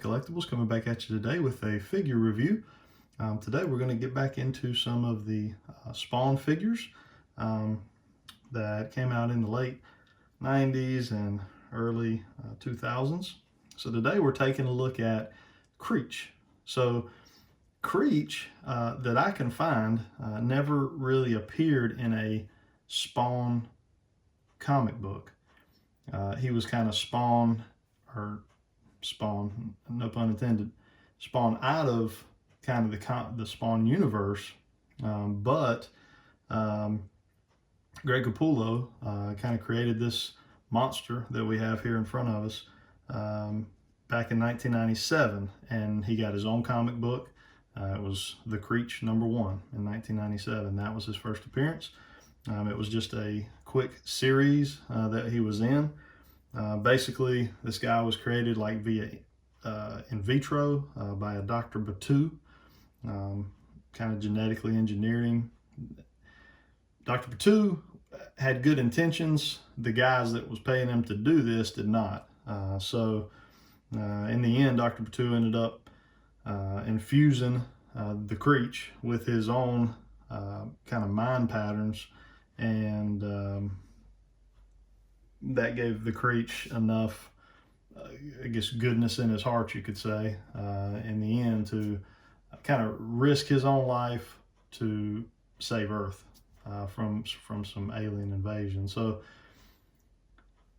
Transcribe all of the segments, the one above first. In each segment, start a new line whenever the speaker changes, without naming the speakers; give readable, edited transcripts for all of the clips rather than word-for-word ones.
Collectibles, coming back at you today with a figure review. Today we're going to get back into some of the Spawn figures that came out in the late 90s and early 2000s. So today we're taking a look at Creech. So Creech, that I can find, never really appeared in a Spawn comic book. He was kind of Spawn, no pun intended, spawn out of kind of the Spawn universe, but Greg Capullo kind of created this monster that we have here in front of us back in 1997, and he got his own comic book. It was the Creech #1 in 1997. That was his first appearance. It was just a quick series that he was in. Basically, this guy was created like via in vitro by a Dr. Batu, kind of genetically engineered him. Dr. Batu had good intentions. The guys that was paying him to do this did not. So in the end, Dr. Batu ended up infusing the Creech with his own kind of mind patterns, and that gave the Creech enough, I guess, goodness in his heart, you could say, in the end, to kind of risk his own life to save Earth from some alien invasion. So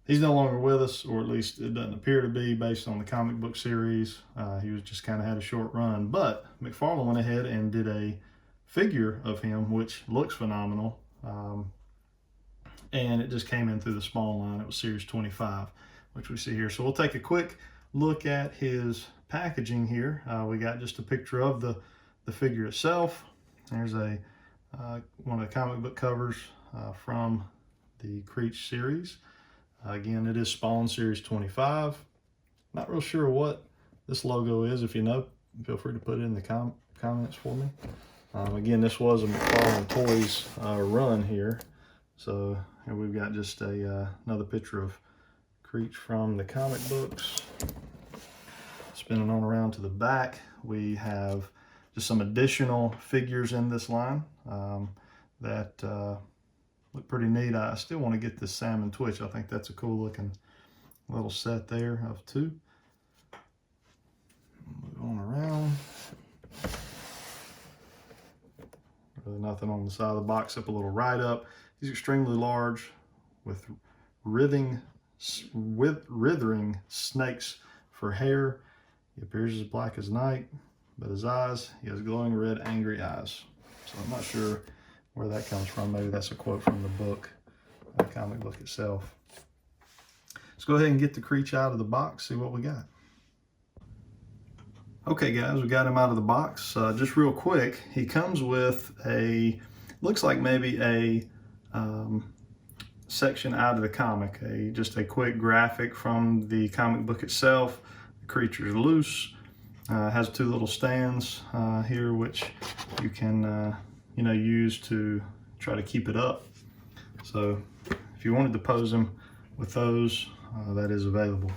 he's no longer with us, or at least it doesn't appear to be, based on the comic book series. He was just kind of had a short run, but McFarlane went ahead and did a figure of him, which looks phenomenal. And it just came in through the Spawn line. It was Series 25, which we see here. So we'll take a quick look at his packaging here. We got just a picture of the figure itself. There's one of the comic book covers from the Creech series. Again, it is Spawn Series 25. Not real sure what this logo is. If you know, feel free to put it in the comments for me. Again, this was a McFarlane Toys run here. So here we've got just another picture of Creech from the comic books. Spinning on around to the back, we have just some additional figures in this line that look pretty neat. I still want to get this Salmon Twitch. I think that's a cool looking little set there of two. Move on around. Really nothing on the side of the box except a little write-up. He's extremely large with writhing snakes for hair. He appears as black as night, but his eyes, he has glowing red, angry eyes. So I'm not sure where that comes from. Maybe that's a quote from the book, the comic book itself. Let's go ahead and get the Creech out of the box, see what we got. Okay guys, we got him out of the box. Just real quick, he comes with looks like maybe a section out of the comic, just a quick graphic from the comic book itself. The creature's loose, has two little stands here, which you can use to try to keep it up. So if you wanted to pose him with those, that is available.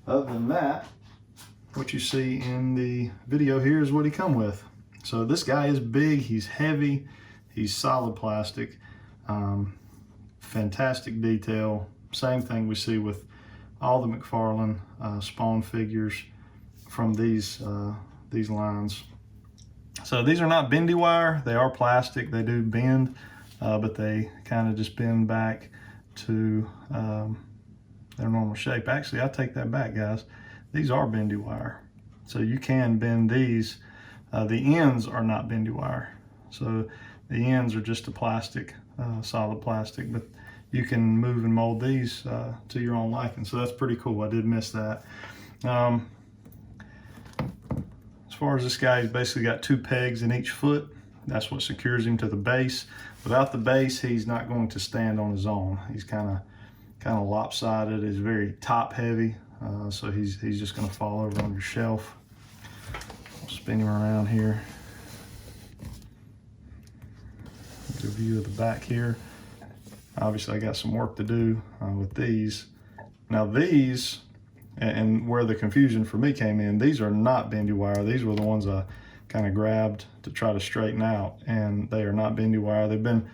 Other than that, what you see in the video here is what he come with. So this guy is big, he's heavy, he's solid plastic. Fantastic detail. Same thing we see with all the McFarlane Spawn figures from these lines. So these are not bendy wire, they are plastic. They do bend, but they kind of just bend back to their normal shape. Actually, I take that back, guys. These are bendy wire, so you can bend these. The ends are not bendy wire, so the ends are just a plastic, solid plastic, but you can move and mold these to your own liking. So that's pretty cool. I did miss that. As far as this guy, he's basically got two pegs in each foot. That's what secures him to the base. Without the base, he's not going to stand on his own. He's kind of lopsided. He's very top heavy, so he's just going to fall over on your shelf. I'll spin him around here. Good view of the back here. Obviously, I got some work to do with these. Now these and where the confusion for me came in, these are not bendy wire. These were the ones I kind of grabbed to try to straighten out, and they are not bendy wire. They've been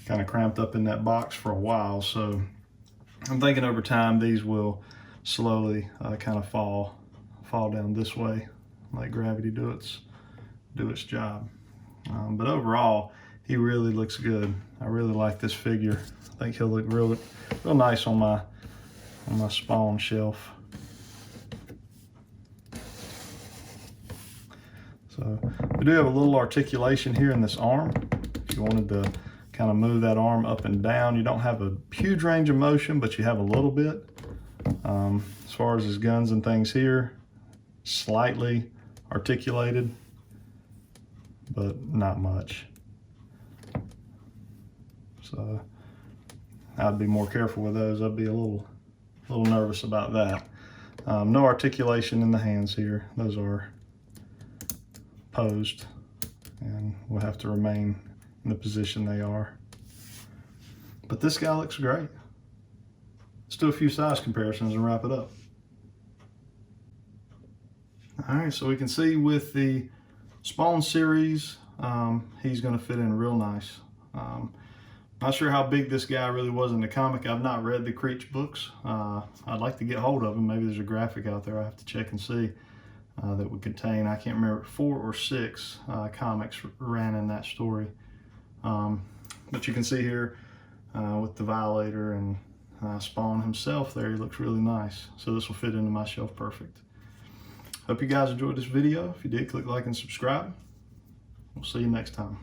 kind of cramped up in that box for a while, so I'm thinking over time these will slowly kind of fall down this way, let gravity do its job. But overall, he really looks good. I really like this figure. I think he'll look real nice on my Spawn shelf. So we do have a little articulation here in this arm. If you wanted to kind of move that arm up and down, you don't have a huge range of motion, but you have a little bit. As far as his guns and things here, slightly articulated, but not much. So I'd be more careful with those. I'd be a little nervous about that. No articulation in the hands here. Those are posed and will have to remain in the position they are. But this guy looks great. Let's do a few size comparisons and wrap it up. All right, so we can see with the Spawn series, he's going to fit in real nice. Not sure how big this guy really was in the comic. I've not read the Creech books. I'd like to get hold of them. Maybe there's a graphic out there I have to check and see that would contain, I can't remember, 4 or 6 comics ran in that story. But you can see here with the Violator and Spawn himself there, he looks really nice. So this will fit into my shelf perfect. Hope you guys enjoyed this video. If you did, click like and subscribe. We'll see you next time.